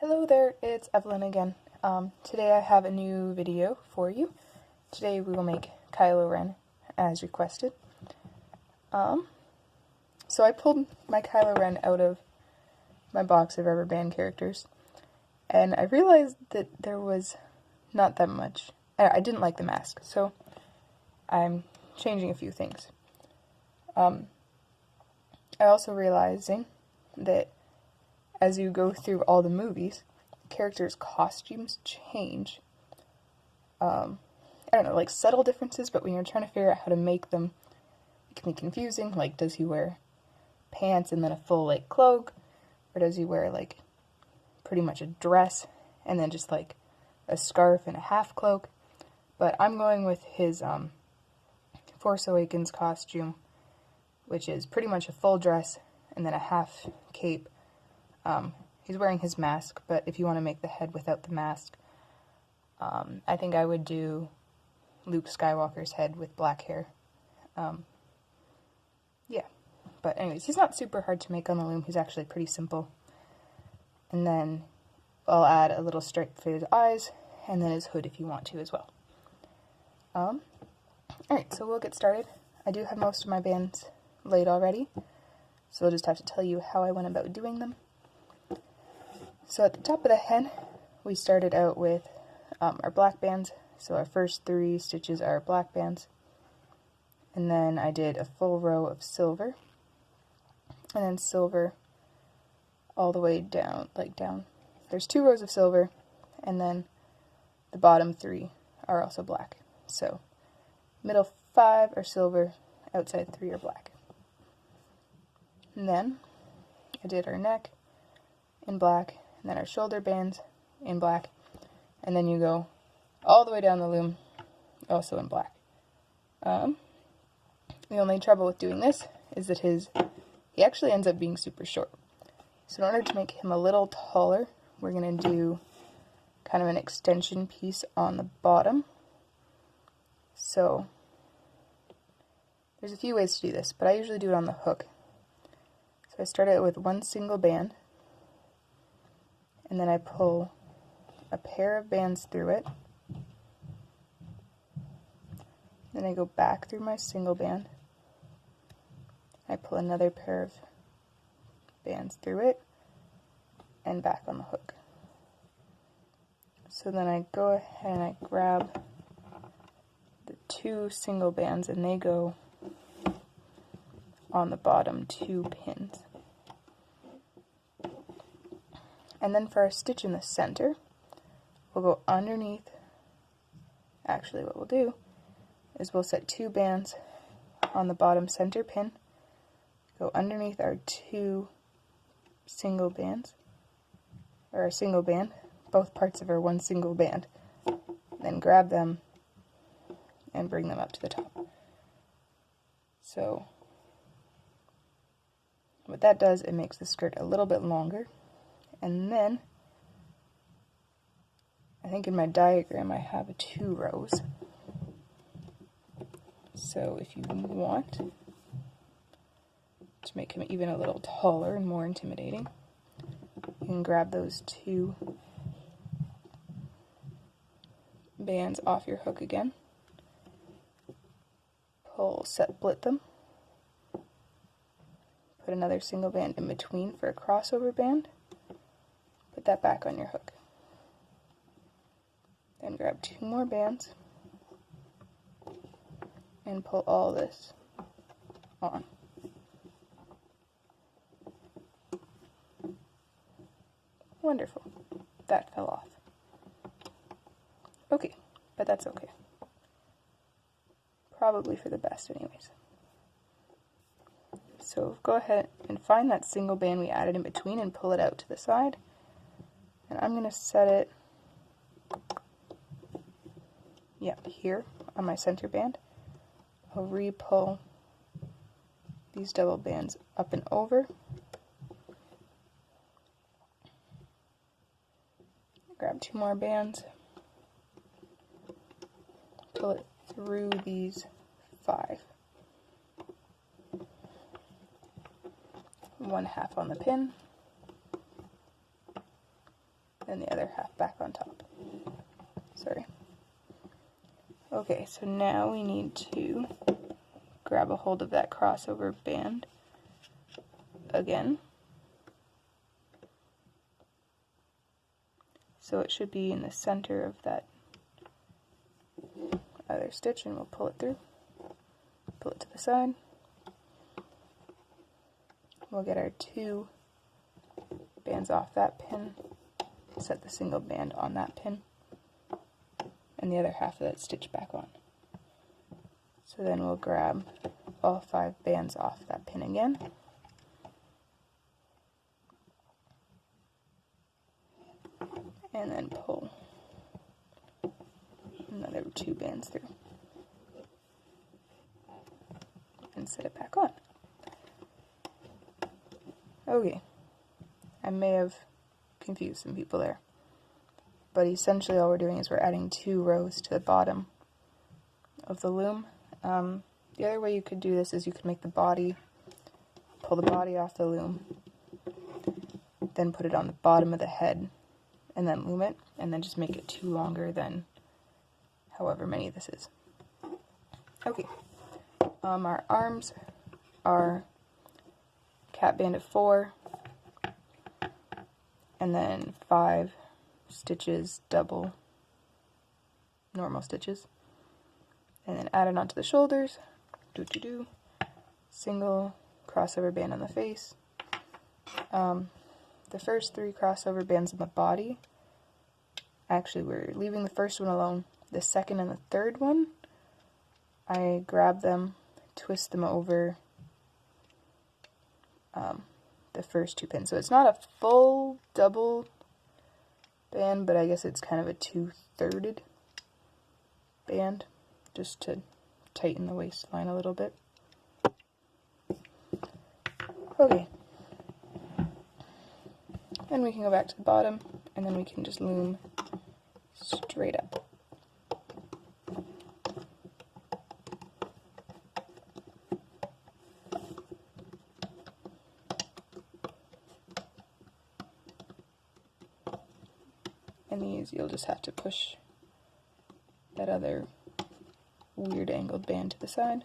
Hello there, it's Evelyn again. Today I have a new video for you. Today we will make Kylo Ren as requested. So I pulled my Kylo Ren out of my box of rubber band characters, and I realized that there was not that much. I didn't like the mask, so I'm changing a few things. I also realizing that as you go through all the movies, characters' costumes change. I don't know, like subtle differences, but when you're trying to figure out how to make them, it can be confusing. Like, does he wear pants and then a full, like, cloak? Or does he wear, like, pretty much a dress and then just, like, a scarf and a half cloak? But I'm going with his Force Awakens costume, which is pretty much a full dress and then a half cape. He's wearing his mask, but if you want to make the head without the mask, I think I would do Luke Skywalker's head with black hair. Yeah, but anyways, he's not super hard to make on the loom. He's actually pretty simple. And then I'll add a little stripe for his eyes, and then his hood if you want to as well. Alright, so we'll get started. I do have most of my bands laid already, so I'll just have to tell you how I went about doing them. So at the top of the head, we started out with our black bands. So our first 3 stitches are black bands. And then I did a full row of silver. And then silver all the way down, like down. There's 2 rows of silver, and then the bottom 3 are also black. So middle 5 are silver, outside 3 are black. And then I did our neck in black, and then our shoulder bands in black, and then you go all the way down the loom, also in black. The only trouble with doing this is that he actually ends up being super short. So in order to make him a little taller, we're going to do kind of an extension piece on the bottom. So there's a few ways to do this, but I usually do it on the hook. So I start out with one single band, and then I pull a pair of bands through it. Then I go back through my single band. I pull another pair of bands through it and back on the hook. So then I go ahead and I grab the 2 single bands, and they go on the bottom 2 pins. And then for our stitch in the center, we'll go underneath. Actually, what we'll do is we'll set 2 bands on the bottom center pin, go underneath our 2 single bands, or a single band, both parts of our one single band, then grab them and bring them up to the top. So what that does, it makes the skirt a little bit longer. And then, I think in my diagram I have 2 rows. So if you want to make him even a little taller and more intimidating, you can grab those 2 bands off your hook again, split them, put another single band in between for a crossover band, put that back on your hook. Then grab 2 more bands and pull all this on. Wonderful. That fell off. Okay, but that's okay. Probably for the best anyways. So go ahead and find that single band we added in between and pull it out to the side. And I'm going to set it, here on my center band. I'll re-pull these double bands up and over. Grab 2 more bands. Pull it through these 5. 1/2 on the pin. and the other half back on top. Sorry. Okay, so now we need to grab a hold of that crossover band again. So it should be in the center of that other stitch, and we'll pull it through. Pull it to the side. We'll get our 2 bands off that pin, set the single band on that pin, and the other half of that stitch back on. So then we'll grab all 5 bands off that pin again. And then pull another 2 bands through. And set it back on. Okay, I may have confused some people there, but essentially all we're doing is we're adding 2 rows to the bottom of the loom. The other way you could do this is you could make the body, pull the body off the loom, then put it on the bottom of the head, and then loom it, and then just make it 2 longer than however many this is. Okay, our arms are cap band of 4, and then 5 stitches, double normal stitches, and then add it onto the shoulders, single crossover band on the face. The first 3 crossover bands on the body, actually we're leaving the first one alone. The second and the third one, I grab them, twist them over the first 2 pins. So it's not a full double band, but I guess it's kind of a 2/3 band, just to tighten the waistline a little bit. Okay. Then we can go back to the bottom, and then we can just loom straight up. And these, you'll just have to push that other weird angled band to the side.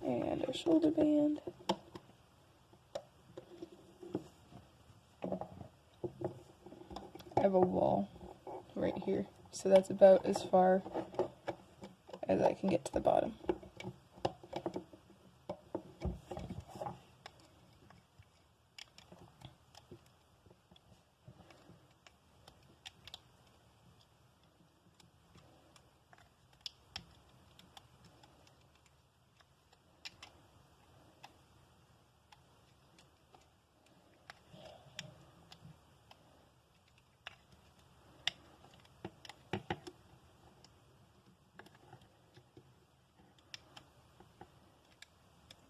And our shoulder band. I have a wall right here, so that's about as far as I can get to the bottom.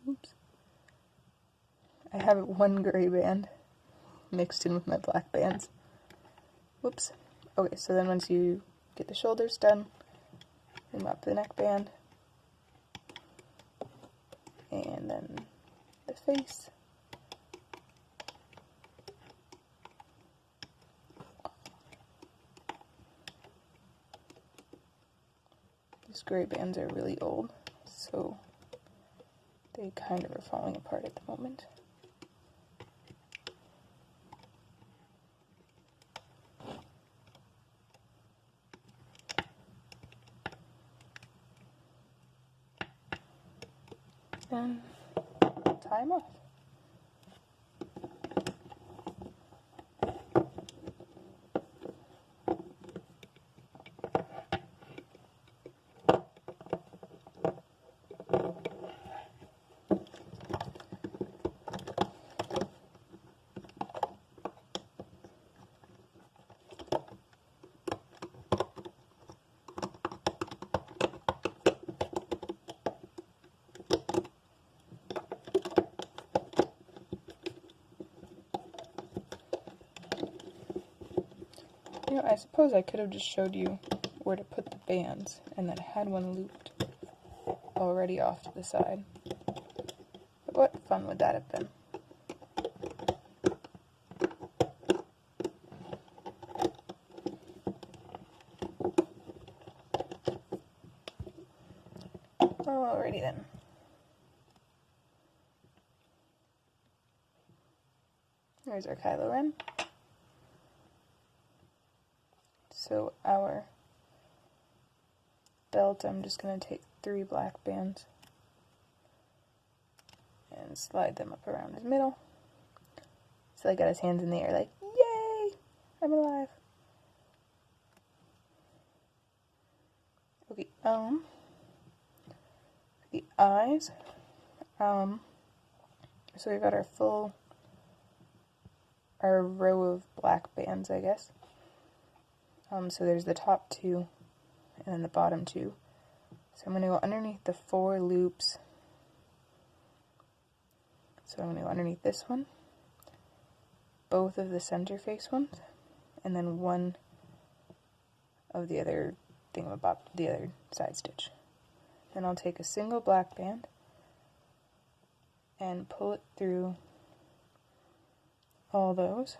Oops. I have one gray band mixed in with my black bands. Whoops. Okay, so then once you get the shoulders done, loom up the neckband, and then the face. These gray bands are really old, so they kind of are falling apart at the moment. And tie them off. I suppose I could have just showed you where to put the bands and then had one looped already off to the side. But what fun would that have been? Alrighty then. There's our Kylo Ren. So our belt, I'm just going to take 3 black bands and slide them up around his middle. So I got his hands in the air like, yay, I'm alive. Okay, the eyes, so we've got our row of black bands, I guess. So there's the top 2 and then the bottom 2. So I'm going to go underneath the 4 loops. So I'm going to go underneath this one, both of the center face ones, and then one of the other thingamabob, the other side stitch. Then I'll take a single black band and pull it through all those,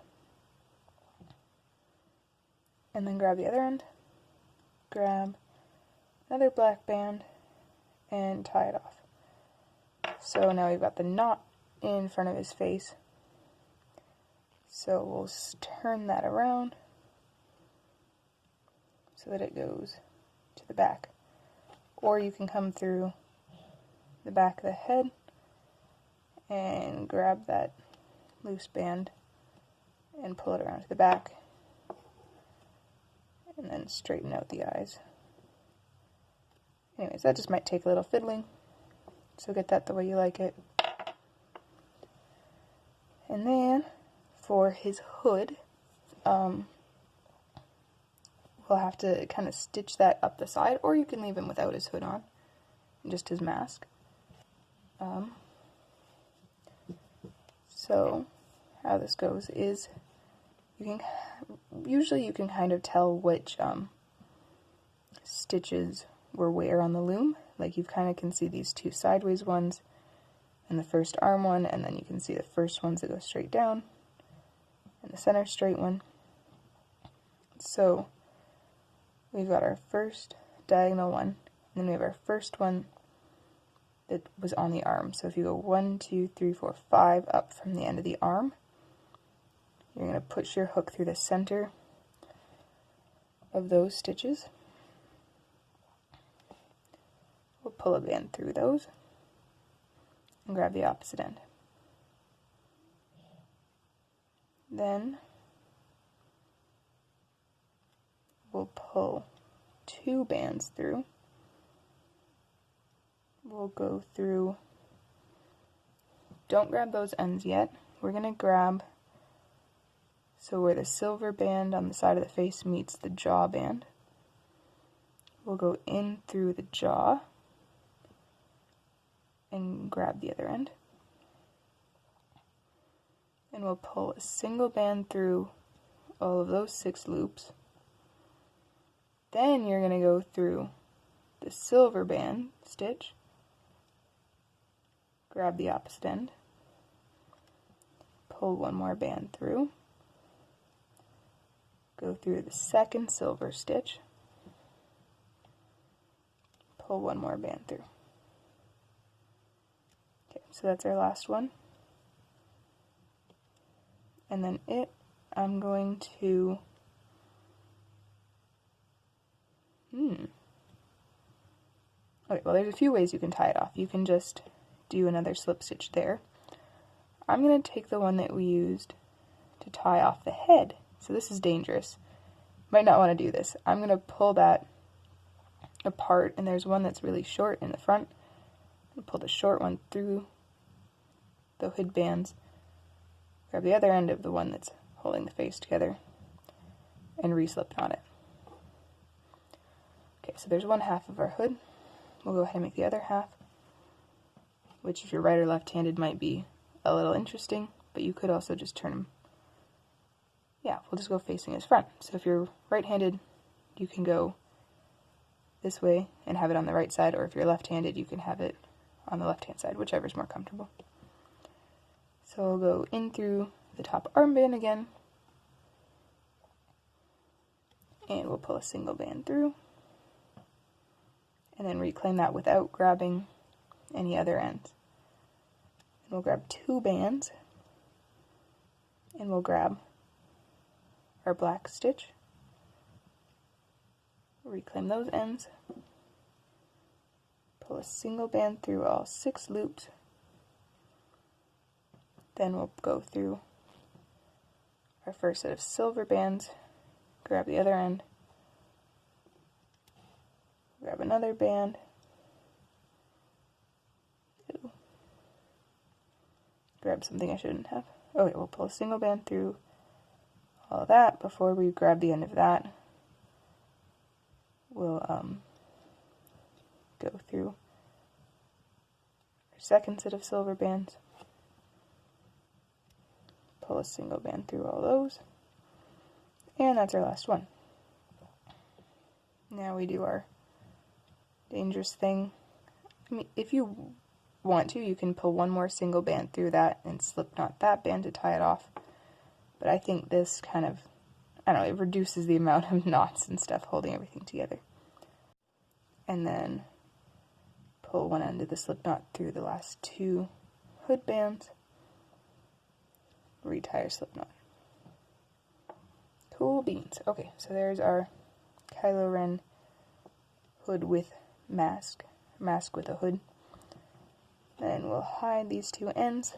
and then grab the other end, grab another black band, and tie it off. So now we've got the knot in front of his face, so we'll turn that around so that it goes to the back. Or you can come through the back of the head and grab that loose band and pull it around to the back, and then straighten out the eyes. Anyways, that just might take a little fiddling, so get that the way you like it. And then for his hood, we'll have to kind of stitch that up the side, or you can leave him without his hood on, just his mask. So how this goes is usually you can kind of tell which stitches were where on the loom. Like you kind of can see these 2 sideways ones and the first arm one, and then you can see the first ones that go straight down and the center straight one. So we've got our first diagonal one, and then we have our first one that was on the arm. So if you go 1, 2, 3, 4, 5 up from the end of the arm, you're going to push your hook through the center of those stitches. We'll pull a band through those and grab the opposite end. Then we'll pull 2 bands through. We'll go through, don't grab those ends yet. We're going to grab, so where the silver band on the side of the face meets the jaw band, we'll go in through the jaw and grab the other end. And we'll pull a single band through all of those 6 loops. Then you're going to go through the silver band stitch, grab the opposite end, pull 1 more band through, go through the second silver stitch, pull 1 more band through. Okay, so that's our last one. And then I'm going to okay, well there's a few ways you can tie it off. You can just do another slip stitch there. I'm going to take the one that we used to tie off the head. So this is dangerous. Might not want to do this. I'm going to pull that apart, and there's one that's really short in the front. I'll pull the short one through the hood bands, grab the other end of the one that's holding the face together, and re-slip knot it. Okay, so there's one half of our hood. We'll go ahead and make the other half, which if you're right or left-handed might be a little interesting, but you could also just turn them yeah, we'll just go facing his front. So if you're right-handed, you can go this way and have it on the right side, or if you're left-handed, you can have it on the left-hand side, whichever's more comfortable. So we'll go in through the top armband again, and we'll pull a single band through, and then reclaim that without grabbing any other ends. And we'll grab 2 bands, and we'll grab our black stitch, reclaim those ends, pull a single band through all 6 loops, then we'll go through our first set of silver bands, grab the other end, grab another band, grab something I shouldn't have. Okay, we'll pull a single band through all of that. Before we grab the end of that, we'll go through our second set of silver bands, pull a single band through all those, and that's our last one. Now we do our dangerous thing. I mean, if you want to, you can pull one more single band through that and slip knot that band to tie it off. But I think this kind of, I don't know, it reduces the amount of knots and stuff holding everything together. And then pull one end of the slip knot through the last 2 hood bands, retie our slip knot. Cool beans. Okay, so there's our Kylo Ren hood with mask with a hood. Then we'll hide these 2 ends.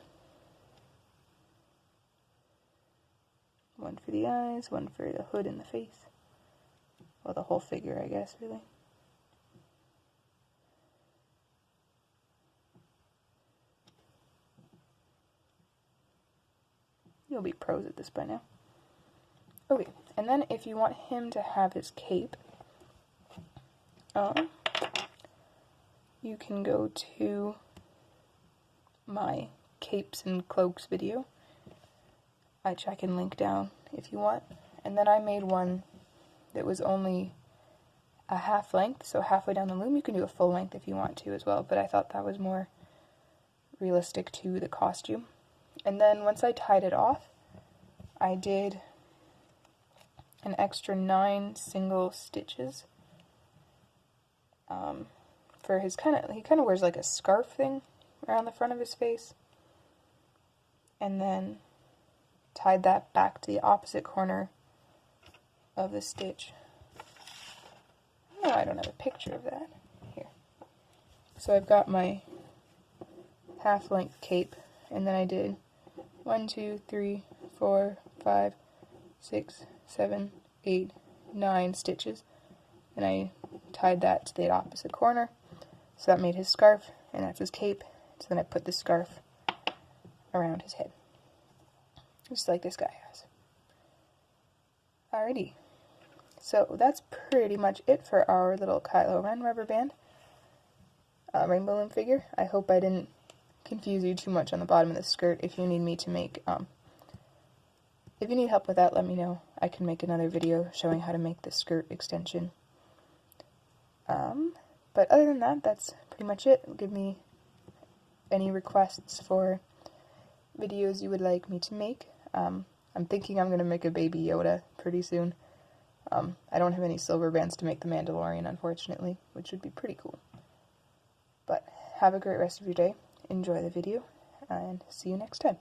One for the eyes, one for the hood and the face. Well, the whole figure, I guess, really. You'll be pros at this by now. Okay, and then if you want him to have his cape, you can go to my capes and cloaks video, which I can link down if you want. And then I made one that was only a half length, so halfway down the loom. You can do a full length if you want to as well, but I thought that was more realistic to the costume. And then once I tied it off, I did an extra 9 single stitches for his he kind of wears like a scarf thing around the front of his face, and then tied that back to the opposite corner of the stitch. Oh, I don't have a picture of that here. So I've got my half-length cape, and then I did 1, 2, 3, 4, 5, 6, 7, 8, 9 stitches, and I tied that to the opposite corner, so that made his scarf, and that's his cape. So then I put the scarf around his head, just like this guy has. Alrighty, so that's pretty much it for our little Kylo Ren rubber band rainbow loom figure. I hope I didn't confuse you too much on the bottom of the skirt. If you need me to make, if you need help with that, let me know. I can make another video showing how to make the skirt extension. But other than that, that's pretty much it. Give me any requests for videos you would like me to make. I'm thinking I'm going to make a baby Yoda pretty soon. I don't have any silver bands to make the Mandalorian, unfortunately, which would be pretty cool. But have a great rest of your day. Enjoy the video, and see you next time.